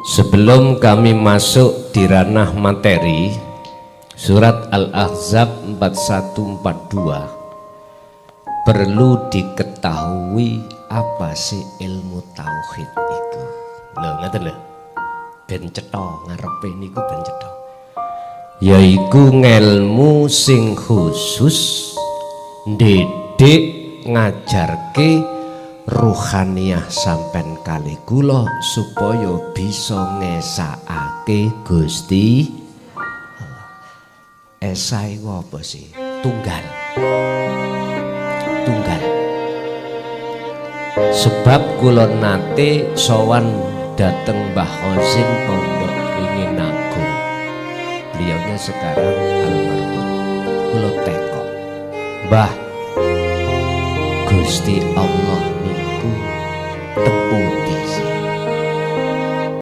Sebelum kami masuk di ranah materi, surat Al-Ahzab 4142 perlu diketahui apa sih ilmu tauhid itu. Lho ngaten lho. Ben cetha ngarepe niku ben cetha. Yaiku ngelmu sing khusus ndidik ngajarke ruhaniyah sampen kali kula supaya bisa ngesakake Gusti Allah. Esai apa sih? Tunggal. Sebab kula nate sowan dateng Mbah Khazin Pondok Ringin Agung. Beliaunya sekarang almarhum. Kula teko, Mbah, Gusti Allah niku tepung